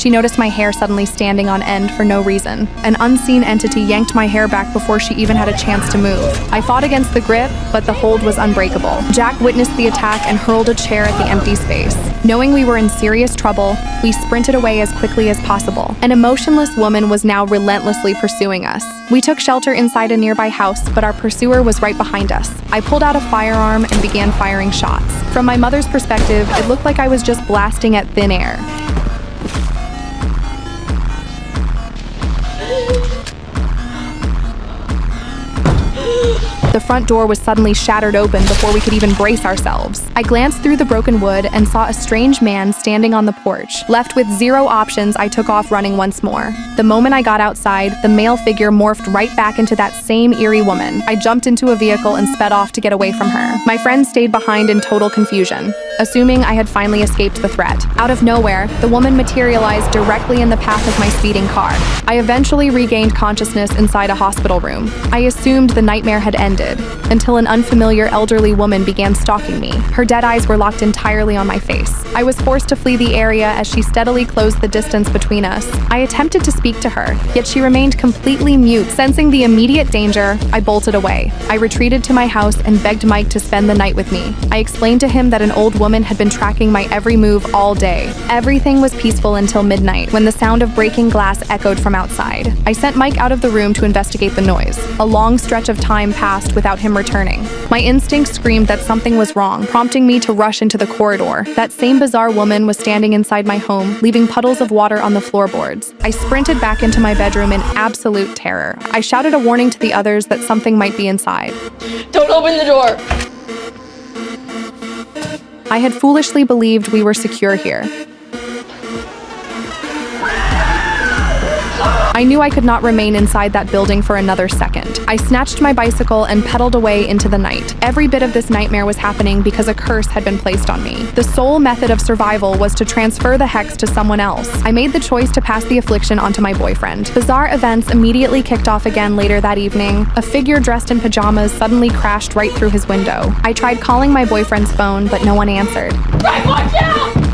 She noticed my hair suddenly standing on end for no reason. An unseen entity yanked my hair back before she even had a chance to move. I fought against the grip, but the hold was unbreakable. Jack witnessed the attack and hurled a chair at the empty space. Knowing we were in serious trouble, we sprinted away as quickly as possible. An emotionless woman was now relentlessly pursuing us. We took shelter inside a nearby house, but our pursuer was right behind us. I pulled out a firearm and began firing shots. From my mother's perspective, it looked like I was just blasting at thin air. The front door was suddenly shattered open before we could even brace ourselves. I glanced through the broken wood and saw a strange man standing on the porch. Left with zero options, I took off running once more. The moment I got outside, the male figure morphed right back into that same eerie woman. I jumped into a vehicle and sped off to get away from her. My friend stayed behind in total confusion, assuming I had finally escaped the threat. Out of nowhere, the woman materialized directly in the path of my speeding car. I eventually regained consciousness inside a hospital room. I assumed the nightmare had ended, until an unfamiliar elderly woman began stalking me. Her dead eyes were locked entirely on my face. I was forced to flee the area as she steadily closed the distance between us. I attempted to speak to her, yet she remained completely mute. Sensing the immediate danger, I bolted away. I retreated to my house and begged Mike to spend the night with me. I explained to him that an old woman had been tracking my every move all day. Everything was peaceful until midnight, when the sound of breaking glass echoed from outside. I sent Mike out of the room to investigate the noise. A long stretch of time passed without him returning. My instinct screamed that something was wrong, prompting me to rush into the corridor. That same bizarre woman was standing inside my home, leaving puddles of water on the floorboards. I sprinted back into my bedroom in absolute terror. I shouted a warning to the others that something might be inside. Don't open the door! I had foolishly believed we were secure here. I knew I could not remain inside that building for another second. I snatched my bicycle and pedaled away into the night. Every bit of this nightmare was happening because a curse had been placed on me. The sole method of survival was to transfer the hex to someone else. I made the choice to pass the affliction onto my boyfriend. Bizarre events immediately kicked off again later that evening. A figure dressed in pajamas suddenly crashed right through his window. I tried calling my boyfriend's phone, but no one answered. Right, watch out!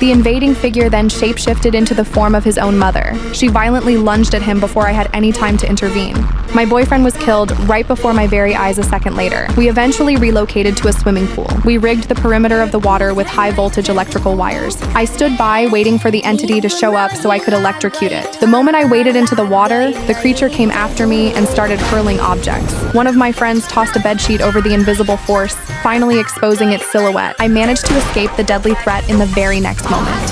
The invading figure then shapeshifted into the form of his own mother. She violently lunged at him before I had any time to intervene. My boyfriend was killed right before my very eyes a second later. We eventually relocated to a swimming pool. We rigged the perimeter of the water with high-voltage electrical wires. I stood by, waiting for the entity to show up so I could electrocute it. The moment I waded into the water, the creature came after me and started hurling objects. One of my friends tossed a bedsheet over the invisible force, finally exposing its silhouette. I managed to escape the deadly threat in the very next moment.